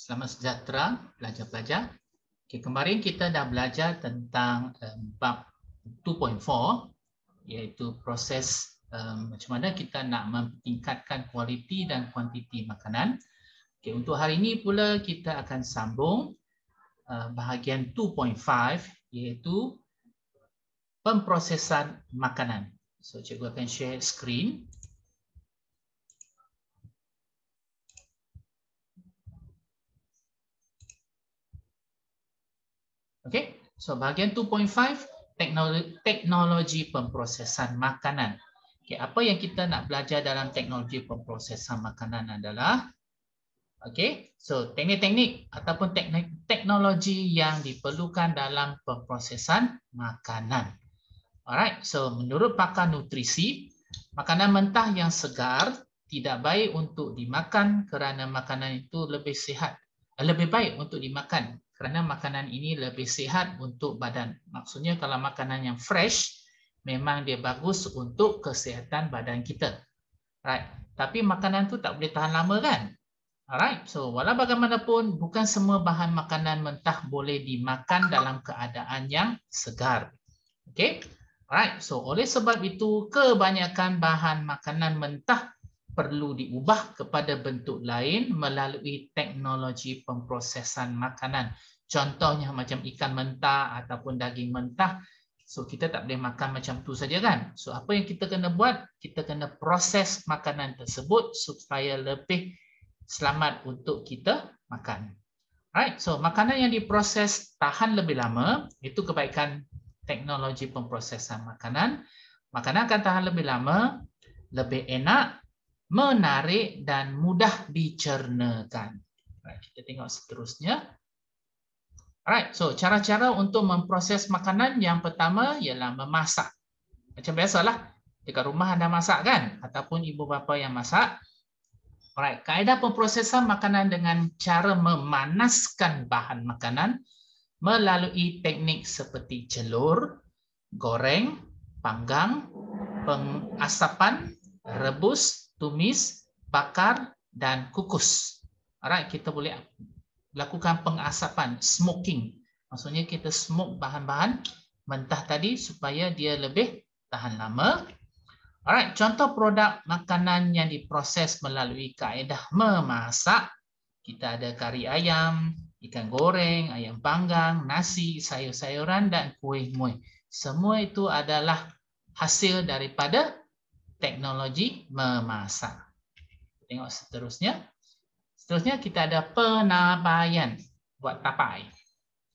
Selamat sejahtera pelajar-pelajar. Kemarin kita dah belajar tentang bab 2.4 iaitu proses macam mana kita nak meningkatkan kualiti dan kuantiti makanan. Untuk hari ini pula kita akan sambung bahagian 2.5 iaitu pemprosesan makanan. So cikgu akan share screen. Okey, so bahagian 2.5 teknologi pemprosesan makanan. Okey, apa yang kita nak belajar dalam teknologi pemprosesan makanan adalah okey, so teknik-teknik ataupun teknologi yang diperlukan dalam pemprosesan makanan. Alright, so menurut pakar nutrisi, makanan mentah yang segar tidak baik untuk dimakan kerana makanan itu lebih sihat. Lebih baik untuk dimakan kerana makanan ini lebih sihat untuk badan. Maksudnya kalau makanan yang fresh memang dia bagus untuk kesihatan badan kita. Right. Tapi makanan tu tak boleh tahan lama kan? Alright. So walau bagaimanapun bukan semua bahan makanan mentah boleh dimakan dalam keadaan yang segar. Okey. Alright. So oleh sebab itu kebanyakan bahan makanan mentah perlu diubah kepada bentuk lain melalui teknologi pemprosesan makanan. Contohnya macam ikan mentah ataupun daging mentah. So kita tak boleh makan macam tu saja kan. So apa yang kita kena buat? Kita kena proses makanan tersebut supaya lebih selamat untuk kita makan. Right. So makanan yang diproses tahan lebih lama, itu kebaikan teknologi pemprosesan makanan. Makanan akan tahan lebih lama, lebih enak, menarik dan mudah dicernakan. Right, kita tengok seterusnya. Alright, so cara-cara untuk memproses makanan yang pertama ialah memasak. Macam biasalah, dekat rumah anda masak kan? Ataupun ibu bapa yang masak. Alright, kaedah pemprosesan makanan dengan cara memanaskan bahan makanan melalui teknik seperti celur, goreng, panggang, pengasapan, rebus, tumis, bakar dan kukus. Alright, kita boleh lakukan pengasapan, smoking. Maksudnya kita smoke bahan-bahan mentah tadi supaya dia lebih tahan lama. Alright, contoh produk makanan yang diproses melalui kaedah memasak. Kita ada kari ayam, ikan goreng, ayam panggang, nasi, sayur-sayuran dan kuih muih. Semua itu adalah hasil daripada teknologi memasak. Tengok seterusnya. Seterusnya kita ada penapaian, buat tapai.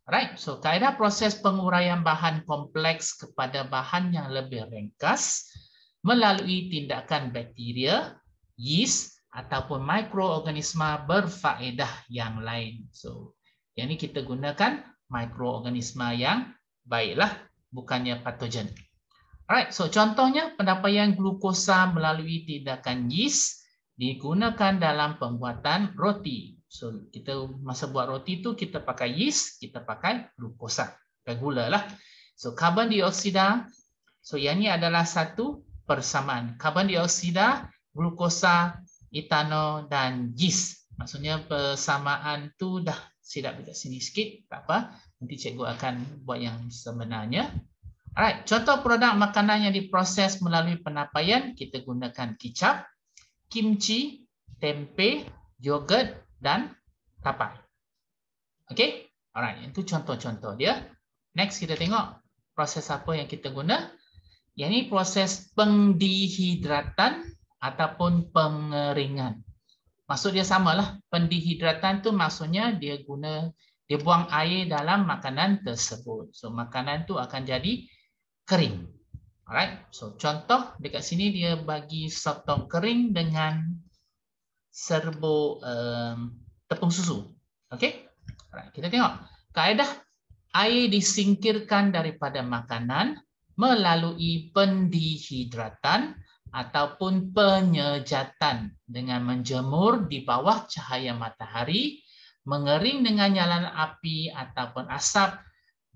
Alright, so kaedah proses penguraian bahan kompleks kepada bahan yang lebih ringkas melalui tindakan bakteria, yeast ataupun mikroorganisma berfaedah yang lain. So, yang ini kita gunakan mikroorganisma yang baiklah, bukannya patogen. Alright, so contohnya penapaian glukosa melalui tindakan yeast digunakan dalam pembuatan roti. So kita masa buat roti tu kita pakai yeast, kita pakai glukosa, pakai gula lah. So karbon dioksida, so yang ini adalah satu persamaan. Karbon dioksida, glukosa, etanol dan yeast. Maksudnya persamaan tu dah silap dekat sini sikit, tak apa. Nanti cikgu akan buat yang sebenarnya. Alright, contoh produk makanan yang diproses melalui penapaian, kita gunakan kicap, kimchi, tempe, yogurt dan tapai. Okey? Alright, itu contoh-contoh dia. Next kita tengok proses apa yang kita guna. Yang ini proses pendehidratan ataupun pengeringan. Maksud dia samalah. Pendehidratan tu maksudnya dia buang air dalam makanan tersebut. So makanan tu akan jadi kering. Alright, so contoh dekat sini dia bagi sotong kering dengan serbuk tepung susu. Okey? Alright, kita tengok. Kaedah air disingkirkan daripada makanan melalui pendehidratan ataupun penyejatan dengan menjemur di bawah cahaya matahari, mengering dengan nyalakan api ataupun asap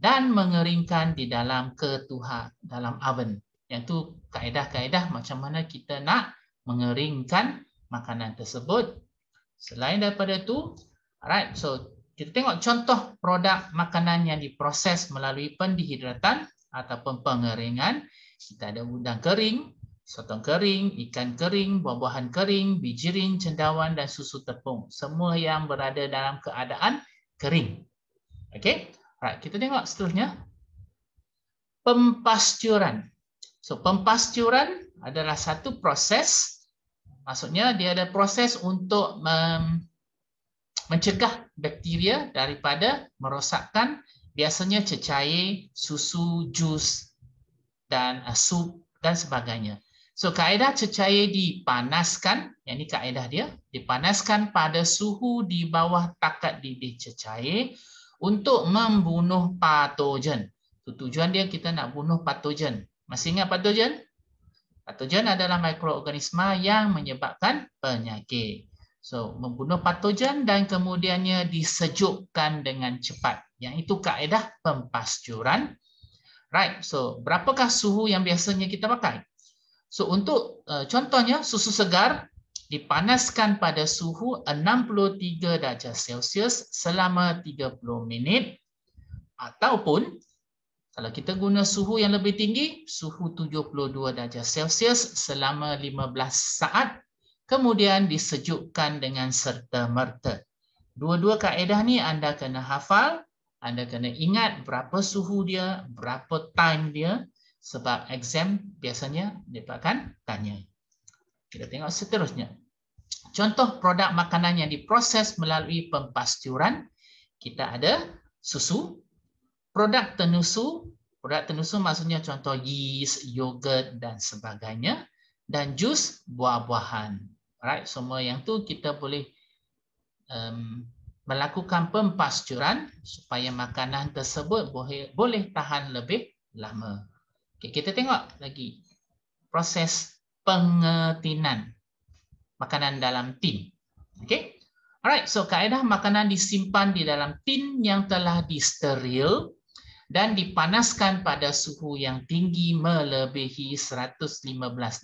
dan mengeringkan di dalam ketuhar, dalam oven. Yang tu kaedah-kaedah macam mana kita nak mengeringkan makanan tersebut. Selain daripada itu, Alright, so kita tengok contoh produk makanan yang diproses melalui pendehidratan ataupun pengeringan. Kita ada udang kering, sotong kering, ikan kering, buah-buahan kering, bijirin, cendawan dan susu tepung. Semua yang berada dalam keadaan kering. Okey. Alright, kita tengok seterusnya. Pempasturan. So, pempasturan adalah satu proses. Maksudnya dia ada proses untuk mencegah bakteria daripada merosakkan biasanya cecair, susu, jus dan sup dan sebagainya. So kaedah cecair dipanaskan, yang ini kaedah dia, dipanaskan pada suhu di bawah takat didih cecair untuk membunuh patogen. Tujuan dia kita nak bunuh patogen. Masih ingat patogen? Patogen adalah mikroorganisma yang menyebabkan penyakit. So, membunuh patogen dan kemudiannya disejukkan dengan cepat. Yang itu kaedah pempasturan. Right, so berapakah suhu yang biasanya kita pakai? So, untuk contohnya susu segar dipanaskan pada suhu 63 darjah Celsius selama 30 minit ataupun kalau kita guna suhu yang lebih tinggi, suhu 72 darjah Celsius selama 15 saat, kemudian disejukkan dengan serta-merta. Dua-dua kaedah ni anda kena hafal, anda kena ingat berapa suhu dia, berapa time dia, sebab exam biasanya dia akan tanya. Kita tengok seterusnya. Contoh produk makanan yang diproses melalui pempasturan, kita ada susu, produk tenusu maksudnya contoh yeast, yogurt dan sebagainya, dan jus buah-buahan. Alright, semua yang tu kita boleh melakukan pempasturan supaya makanan tersebut boleh tahan lebih lama. Okay, kita tengok lagi proses pengetinan makanan dalam tin. Okay. Alright, so kaedah makanan disimpan di dalam tin yang telah disteril dan dipanaskan pada suhu yang tinggi melebihi 115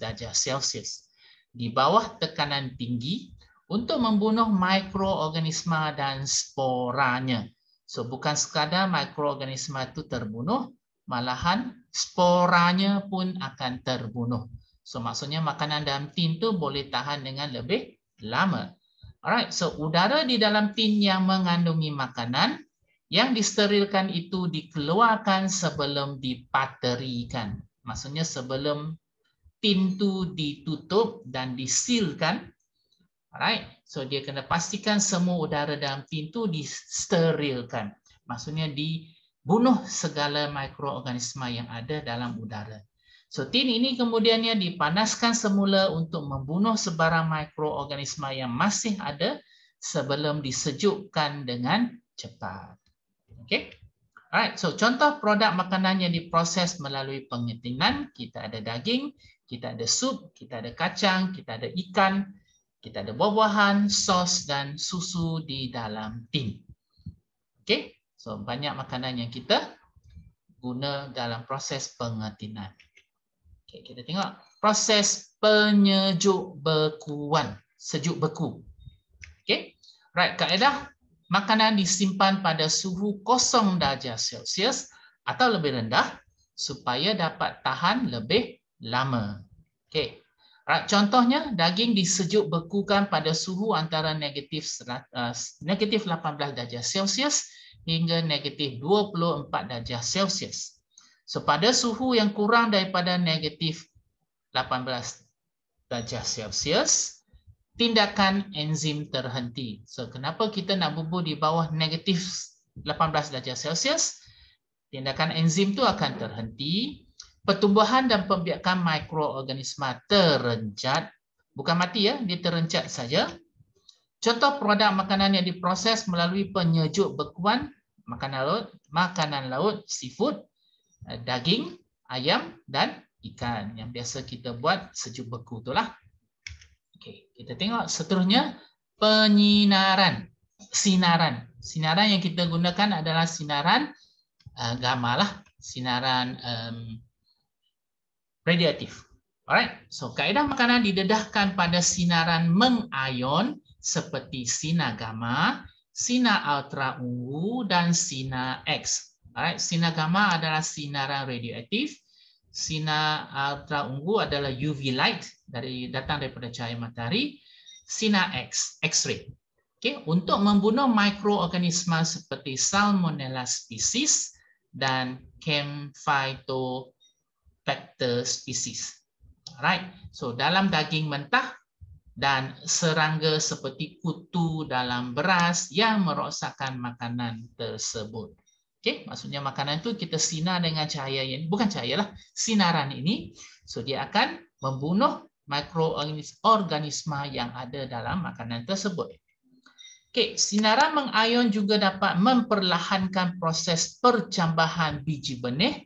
darjah Celsius di bawah tekanan tinggi untuk membunuh mikroorganisma dan sporanya. So bukan sekadar mikroorganisma itu terbunuh, malahan sporanya pun akan terbunuh. So maksudnya makanan dalam tin itu boleh tahan dengan lebih lama. Alright, so udara di dalam tin yang mengandungi makanan yang disterilkan itu dikeluarkan sebelum dipaterikan. Maksudnya sebelum tin itu ditutup dan disealkan. Alright, so dia kena pastikan semua udara dalam tin itu disterilkan. Maksudnya dibunuh segala mikroorganisma yang ada dalam udara. So tin ini kemudiannya dipanaskan semula untuk membunuh sebarang mikroorganisma yang masih ada sebelum disejukkan dengan cepat. Okay. Alright, so contoh produk makanan yang diproses melalui pengetinan, kita ada daging, kita ada sup, kita ada kacang, kita ada ikan, kita ada buah-buahan, sos dan susu di dalam tin. Okay, so banyak makanan yang kita guna dalam proses pengetinan. Okay, kita tengok proses penyejuk bekuan, sejuk beku. Okay, right, kaedah makanan disimpan pada suhu 0 darjah Celsius atau lebih rendah supaya dapat tahan lebih lama. Okey. Contohnya daging disejuk bekukan pada suhu antara negatif 18 darjah Celsius hingga negatif 24 darjah Celsius. So pada suhu yang kurang daripada negatif 18 darjah Celsius, tindakan enzim terhenti. So, kenapa kita nak bubur di bawah negatif 18 darjah Celsius? Tindakan enzim itu akan terhenti. Pertumbuhan dan pembiakan mikroorganisma terencat. Bukan mati ya, dia terencat saja. Contoh produk makanan yang diproses melalui penyejuk bekuan, makanan laut, seafood, daging, ayam dan ikan. Yang biasa kita buat sejuk beku itulah. Okey, kita tengok seterusnya penyinaran. Sinaran yang kita gunakan adalah sinaran gamma lah, sinaran radiatif. Alright, so kaedah makanan didedahkan pada sinaran mengion seperti sinar gamma, sinar ultra ungu, dan sinar X. Alright, sinar gamma adalah sinaran radioaktif. Sinar ultra ungu adalah UV light datang daripada cahaya matahari. Sinar X, X-ray. Okay, untuk membunuh mikroorganisma seperti Salmonella species dan Campylobacter species. Alright, so dalam daging mentah dan serangga seperti kutu dalam beras yang merosakkan makanan tersebut. Okey, maksudnya makanan itu kita sinar dengan cahaya yang bukan cahaya lah, sinaran ini, so dia akan membunuh mikroorganisma yang ada dalam makanan tersebut. Okey, sinaran mengayon juga dapat memperlahankan proses percambahan biji benih,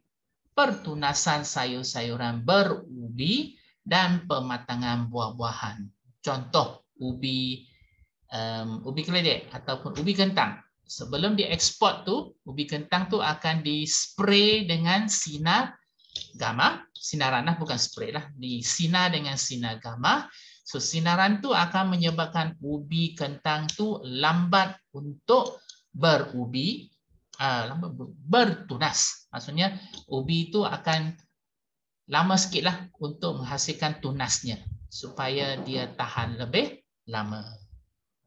pertunasan sayur-sayuran berubi dan pematangan buah-buahan. Contoh ubi keledek ataupun ubi kentang. Sebelum diekspor tu, ubi kentang tu akan dispray dengan sinar gamma, sinaran lah, bukan spray lah, disinar dengan sinar gamma. So sinaran tu akan menyebabkan ubi kentang tu lambat untuk berubi, bertunas. Maksudnya ubi itu akan lama sikit lah untuk menghasilkan tunasnya supaya dia tahan lebih lama.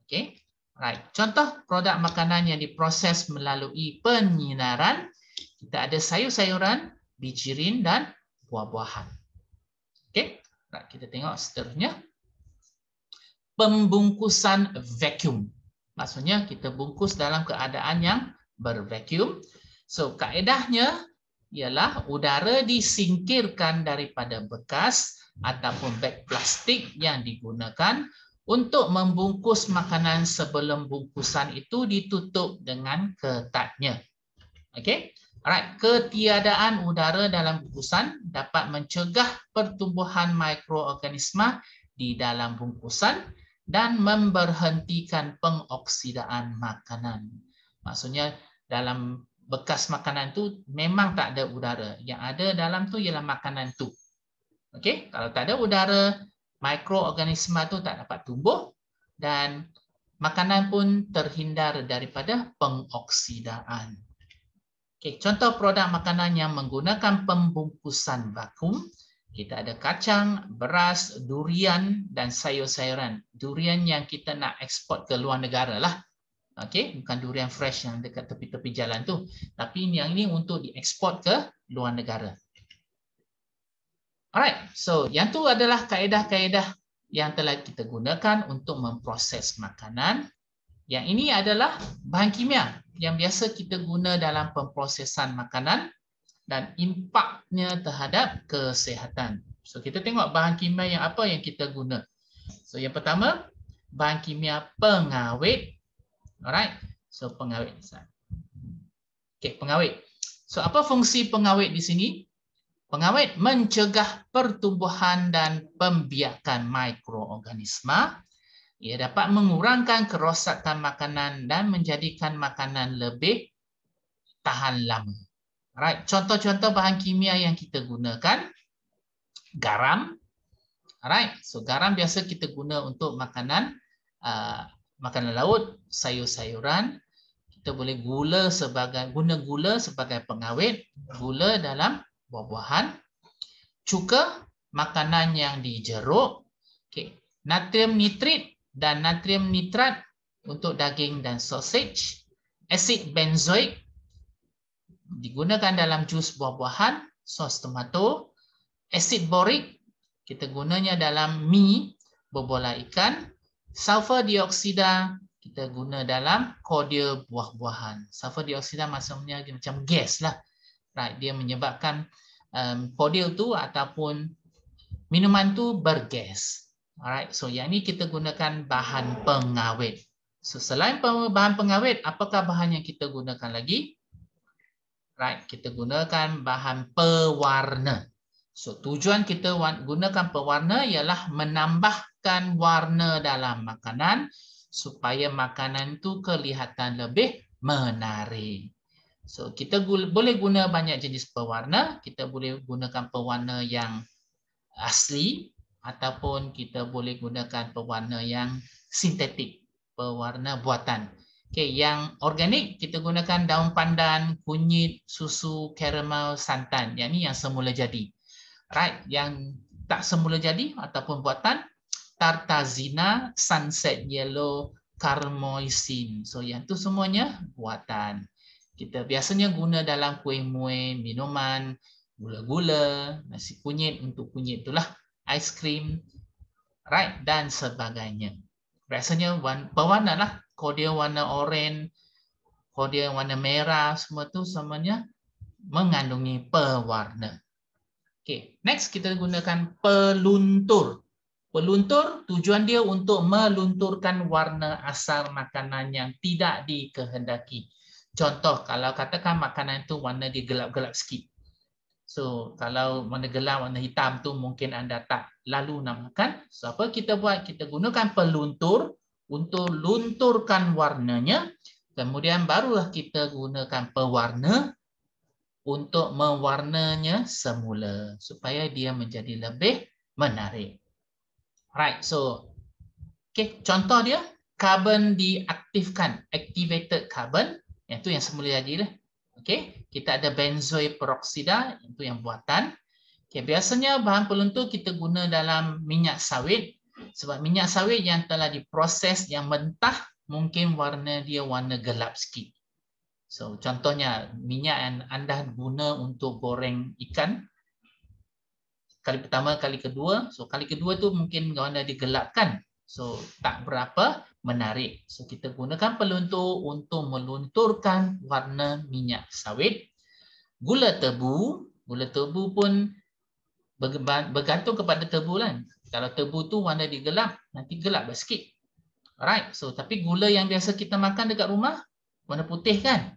Okay. Right. Contoh produk makanan yang diproses melalui penyinaran, kita ada sayur-sayuran, bijirin dan buah-buahan. Okay. Right. Kita tengok seterusnya. Pembungkusan vacuum. Maksudnya kita bungkus dalam keadaan yang bervacuum. So kaedahnya ialah udara disingkirkan daripada bekas ataupun beg plastik yang digunakan untuk membungkus makanan sebelum bungkusan itu ditutup dengan ketatnya. Okey. Alright, ketiadaan udara dalam bungkusan dapat mencegah pertumbuhan mikroorganisma di dalam bungkusan dan memberhentikan pengoksidaan makanan. Maksudnya dalam bekas makanan tu memang tak ada udara. Yang ada dalam tu ialah makanan tu. Okey, kalau tak ada udara, mikroorganisma tu tak dapat tumbuh dan makanan pun terhindar daripada pengoksidaan. Okey, contoh produk makanan yang menggunakan pembungkusan vakum, kita ada kacang, beras, durian dan sayur-sayuran. Durian yang kita nak ekspor ke luar negara lah. Okey, bukan durian fresh yang dekat tepi-tepi jalan tu, tapi yang ini untuk diekspor ke luar negara. Alright, so yang tu adalah kaedah-kaedah yang telah kita gunakan untuk memproses makanan. Yang ini adalah bahan kimia yang biasa kita guna dalam pemprosesan makanan dan impaknya terhadap kesihatan. So kita tengok bahan kimia yang apa yang kita guna. So yang pertama, bahan kimia pengawet. Alright, so pengawet. Okay, pengawet. So apa fungsi pengawet di sini? Pengawet mencegah pertumbuhan dan pembiakan mikroorganisma. Ia dapat mengurangkan kerosakan makanan dan menjadikan makanan lebih tahan lama. Alright, contoh-contoh bahan kimia yang kita gunakan, garam. Alright, so garam biasa kita guna untuk makanan makanan laut, sayur-sayuran. Kita boleh guna gula sebagai pengawet, gula dalam buah-buahan, cuka, makanan yang dijeruk, okay. Natrium nitrit dan natrium nitrat untuk daging dan sausage, asid benzoik digunakan dalam jus buah-buahan, sos tomato, asid borik kita gunanya dalam mie, berbola ikan, sulfur dioksida kita guna dalam kordial buah-buahan. Sulfur dioksida maksudnya macam gas lah. Right, dia menyebabkan kordial tu ataupun minuman tu bergas. Alright, so yang ni kita gunakan bahan pengawet. So selain bahan pengawet, apakah bahan yang kita gunakan lagi? Right, kita gunakan bahan pewarna. So tujuan kita gunakan pewarna ialah menambahkan warna dalam makanan supaya makanan tu kelihatan lebih menarik. So kita boleh guna banyak jenis pewarna. Kita boleh gunakan pewarna yang asli ataupun kita boleh gunakan pewarna yang sintetik, pewarna buatan. Okey, yang organik kita gunakan daun pandan, kunyit, susu, karamel, santan. Yang ni yang semula jadi. Right, yang tak semula jadi ataupun buatan tartazina, sunset yellow, carmoisin. So yang tu semuanya buatan. Kita biasanya guna dalam kuih-muih, minuman, gula-gula, nasi kunyit untuk kunyit itulah, aiskrim, right, dan sebagainya. Biasanya berwarna lah. Kalau dia warna oranye, kalau dia warna merah, semua tu semuanya mengandungi pewarna. Okay, next kita gunakan peluntur. Peluntur tujuan dia untuk melunturkan warna asal makanan yang tidak dikehendaki. Contoh, kalau katakan makanan itu warna dia gelap-gelap sikit. So, kalau warna gelap, warna hitam tu mungkin anda tak lalu nak makan. So, apa kita buat? Kita gunakan peluntur untuk lunturkan warnanya. Kemudian barulah kita gunakan pewarna untuk mewarnanya semula supaya dia menjadi lebih menarik. Right, so okay, contoh dia karbon diaktifkan, activated carbon, yang tu yang semula jadi lah. Okay, kita ada benzoil peroksida, itu yang buatan. Okay, biasanya bahan peluntur kita guna dalam minyak sawit sebab minyak sawit yang telah diproses yang mentah mungkin warna dia warna gelap sikit. So, contohnya minyak yang anda guna untuk goreng ikan, kali pertama, kali kedua. So, kali kedua tu mungkin warna digelapkan. So, tak berapa menarik. So, kita gunakan peluntur untuk melunturkan warna minyak sawit. Gula tebu pun bergantung kepada tebu kan. Kalau tebu tu warna digelap, nanti gelap sikit. Alright, so tapi gula yang biasa kita makan dekat rumah, warna putih kan?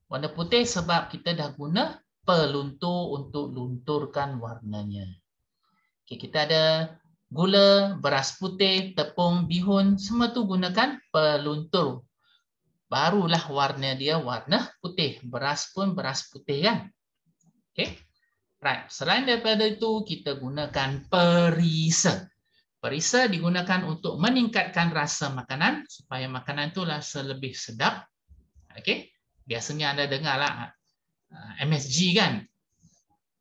Warna putih sebab kita dah guna peluntur untuk lunturkan warnanya. Okay, kita ada gula, beras putih, tepung, bihun, semua tu gunakan peluntur. Barulah warna dia warna putih. Beras pun beras putih kan? Okay. Right. Selain daripada itu, kita gunakan perisa. Perisa digunakan untuk meningkatkan rasa makanan supaya makanan itu rasa lebih sedap. Okay. Biasanya anda dengarlah MSG kan?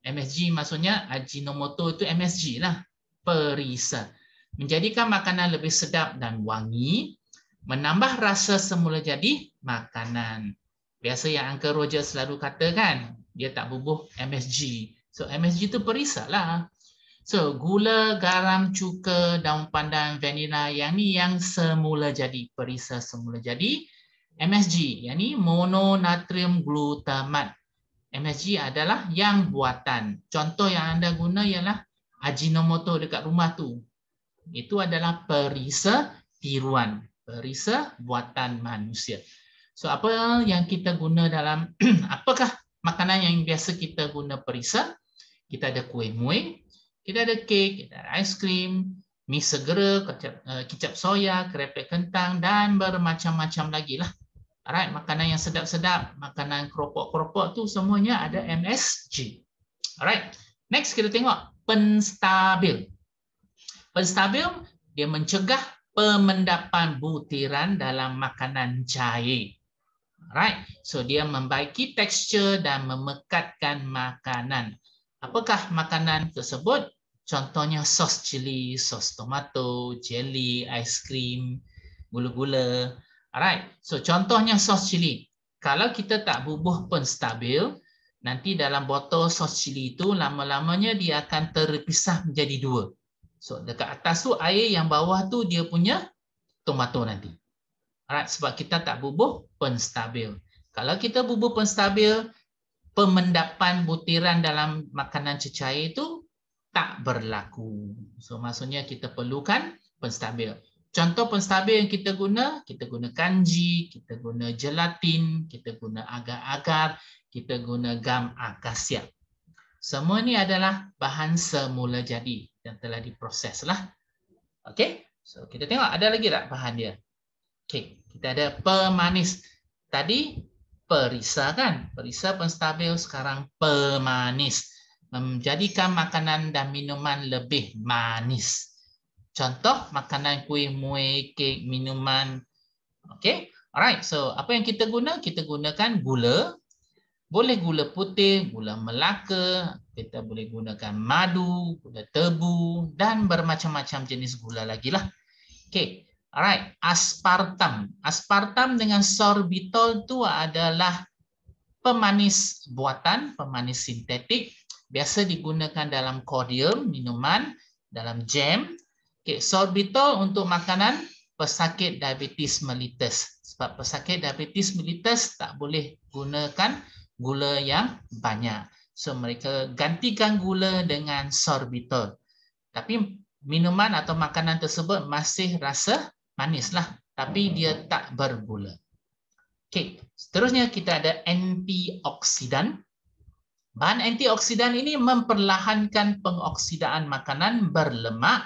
MSG maksudnya Ajinomoto itu MSG lah. Perisa. Menjadikan makanan lebih sedap dan wangi, menambah rasa semula jadi makanan. Biasa yang Uncle Roger selalu katakan, dia tak bubuh MSG. So MSG itu perisa lah. So gula, garam, cuka, daun pandan, vanila, yang ni yang semula jadi, perisa semula jadi. MSG, yang ni mononatrium glutamat. MSG adalah yang buatan. Contoh yang anda guna ialah Ajinomoto dekat rumah tu. Itu adalah perisa tiruan, perisa buatan manusia. So apa yang kita guna dalam apakah makanan yang biasa kita guna perisa? Kita ada kuih-muih, kita ada kek, kita ada aiskrim, mi segera, kicap soya, kerepek kentang dan bermacam-macam lagi lah. Alright, makanan yang sedap-sedap, makanan keropok-keropok tu semuanya ada MSG. Alright, next kita tengok penstabil. Penstabil dia mencegah pemendapan butiran dalam makanan cair. Alright, so dia membaiki tekstur dan memekatkan makanan. Apakah makanan tersebut? Contohnya sos cili, sos tomato, jelly, aiskrim, gula-gula. Alright, so contohnya sos cili. Kalau kita tak bubuh penstabil, nanti dalam botol sos cili itu lama-lamanya dia akan terpisah menjadi dua. So dekat atas tu air, yang bawah tu dia punya tomato nanti. Alright, sebab kita tak bubuh penstabil. Kalau kita bubuh penstabil, pemendapan butiran dalam makanan cecair itu tak berlaku. So maksudnya kita perlukan penstabil. Contoh penstabil yang kita guna kanji, kita guna gelatin, kita guna agar-agar, kita guna gam akasia. Semua ini adalah bahan semula jadi yang telah diproses lah. Okey, so kita tengok ada lagi tak bahan dia. Okey, kita ada pemanis. Tadi perisa kan? Perisa penstabil, sekarang pemanis. Menjadikan makanan dan minuman lebih manis. Contoh makanan kuih, muih, kek, minuman. Okey. Alright, so apa yang kita guna? Kita gunakan gula. Boleh gula putih, gula Melaka, kita boleh gunakan madu, gula tebu, dan bermacam-macam jenis gula lagi lah. Okay, alright. Aspartam. Aspartam dengan sorbitol itu adalah pemanis buatan, pemanis sintetik. Biasa digunakan dalam cordial, minuman, dalam jam. Okay, sorbitol untuk makanan pesakit diabetes mellitus. Sebab pesakit diabetes mellitus tak boleh gunakan gula yang banyak. So mereka gantikan gula dengan sorbitol. Tapi minuman atau makanan tersebut masih rasa manis lah. Tapi dia tak bergula. Okay. Seterusnya kita ada antioksidan. Bahan antioksidan ini memperlahankan pengoksidaan makanan berlemak,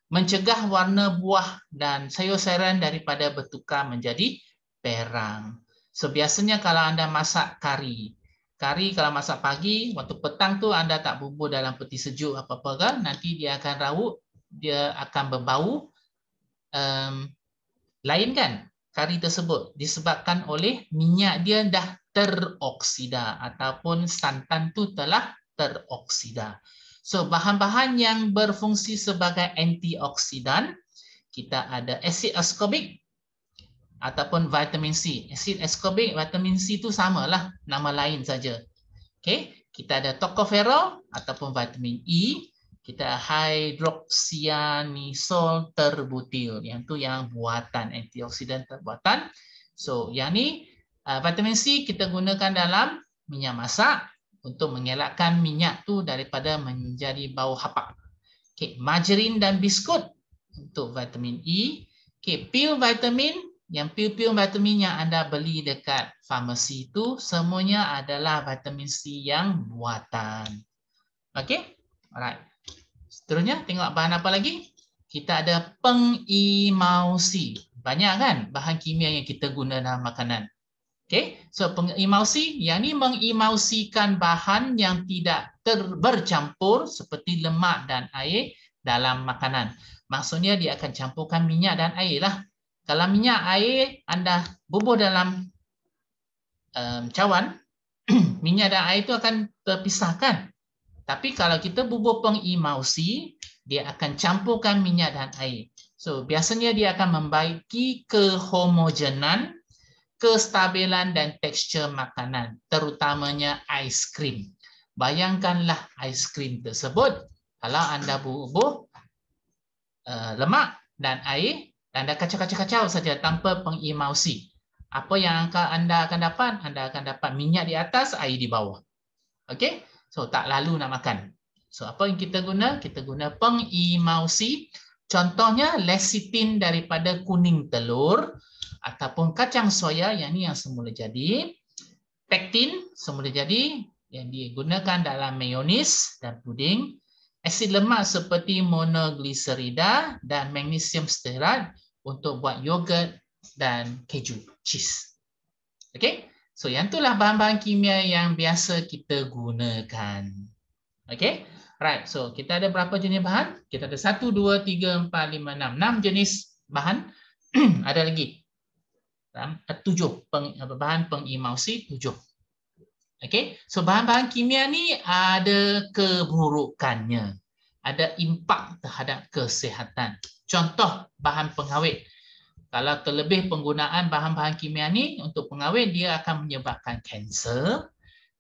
mencegah warna buah dan sayur-sayuran daripada bertukar menjadi perang. So biasanya kalau Anda masak kari kalau masak pagi, waktu petang tu Anda tak bubur dalam peti sejuk apa-apa kan, nanti dia akan raut, dia akan berbau lain kan? Kari tersebut disebabkan oleh minyak dia dah teroksida ataupun santan tu telah teroksida. So bahan-bahan yang berfungsi sebagai antioksidan, kita ada asid askorbik ataupun vitamin C. Asid askorbik, vitamin C itu samalah, nama lain saja. Okey, kita ada tocopherol ataupun vitamin E, kita hidroksianisol terbutil, yang tu yang buatan antioksidan terbuatan. So yang ni vitamin C kita gunakan dalam minyak masak untuk mengelakkan minyak tu daripada menjadi bau hapak. Okey, margarin dan biskut untuk vitamin E. Okey, pil vitamin, yang pil-pil vitamin yang Anda beli dekat farmasi itu semuanya adalah vitamin C yang buatan. Okey? Alright. Seterusnya tengok bahan apa lagi? Kita ada pengimausi. Banyak kan bahan kimia yang kita guna dalam makanan. Okey, so pengimausi, yang ni mengimausikan bahan yang tidak bercampur seperti lemak dan air dalam makanan. Maksudnya dia akan campurkan minyak dan air lah. Kalau minyak air Anda bubur dalam cawan, minyak dan air itu akan terpisahkan. Tapi kalau kita bubur pengimausi, dia akan campurkan minyak dan air. So biasanya dia akan membaiki kehomogenan, kestabilan dan tekstur makanan, terutamanya aiskrim. Bayangkanlah aiskrim tersebut kalau Anda bubur lemak dan air, Anda kacau-kacau saja tanpa pengimausi. Apa yang Anda akan dapat? Anda akan dapat minyak di atas, air di bawah. Okey? So tak lalu nak makan. So apa yang kita guna? Kita guna pengimausi. Contohnya lecithin daripada kuning telur ataupun kacang soya, yang ni yang semula jadi. Pektin semula jadi yang digunakan dalam mayonis dan puding. Asid lemak seperti monogliserida dan magnesium stearat untuk buat yogurt dan keju, cheese. Okey? So yang itulah bahan-bahan kimia yang biasa kita gunakan. Okey? Right, so kita ada berapa jenis bahan? Kita ada 1, 2, 3, 4, 5, 6. 6 jenis bahan. Ada lagi 7 bahan pengimausi, 7. Okey, so bahan-bahan kimia ni ada keburukannya, ada impak terhadap kesihatan. Contoh bahan pengawet. Kalau terlebih penggunaan bahan-bahan kimia ni untuk pengawet, dia akan menyebabkan kanser,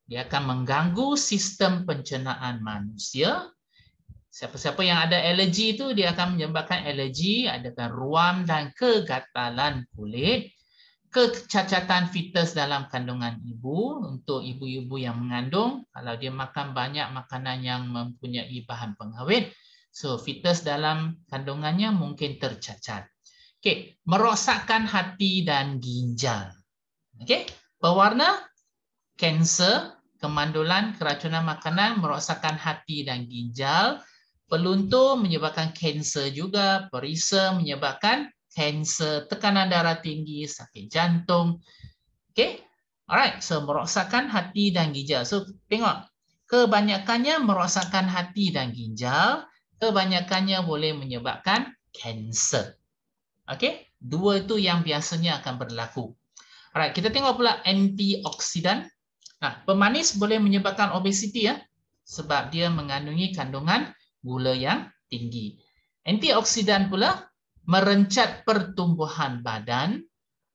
dia akan mengganggu sistem pencernaan manusia. Siapa-siapa yang ada alergi itu, dia akan menyebabkan alergi, adakan ruam dan kegatalan kulit. Kecacatan fetus dalam kandungan ibu, untuk ibu-ibu yang mengandung, kalau dia makan banyak makanan yang mempunyai bahan pengawet, so fetus dalam kandungannya mungkin tercacat. Okey, merosakkan hati dan ginjal. Okey, pewarna, kanser, kemandulan, keracunan makanan, merosakkan hati dan ginjal. Peluntur menyebabkan kanser juga, perisa menyebabkan kanser, tekanan darah tinggi, sakit jantung. Okey. Alright, so merosakkan hati dan ginjal. So tengok, kebanyakannya merosakkan hati dan ginjal, kebanyakannya boleh menyebabkan kanser. Okey. Dua itu yang biasanya akan berlaku. Alright, kita tengok pula antioksidan. Nah, pemanis boleh menyebabkan obesiti ya, sebab dia mengandungi kandungan gula yang tinggi. Antioksidan pula merencat pertumbuhan badan,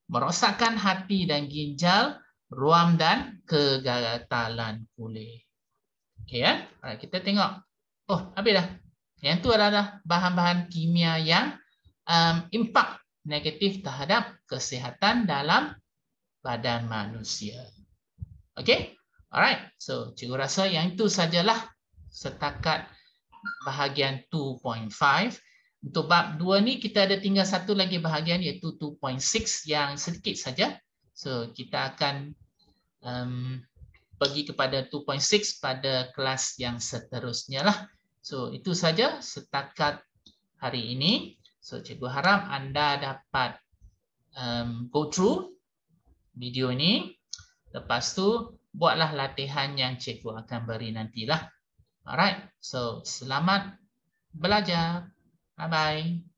merosakkan hati dan ginjal, ruam dan kegatalan kulit. Okey ya. Alright, kita tengok. Oh, habis dah. Yang tu adalah bahan-bahan kimia yang impak negatif terhadap kesihatan dalam badan manusia. Okey? Alright. So, cikgu rasa yang itu sajalah setakat bahagian 2.5. Untuk bab 2 ni kita ada tinggal satu lagi bahagian iaitu 2.6 yang sedikit saja. So, kita akan pergi kepada 2.6 pada kelas yang seterusnya lah. So, itu saja setakat hari ini. So, cikgu harap anda dapat go through video ini. Lepas tu, buatlah latihan yang cikgu akan beri nantilah. Alright, so selamat belajar. Bye-bye.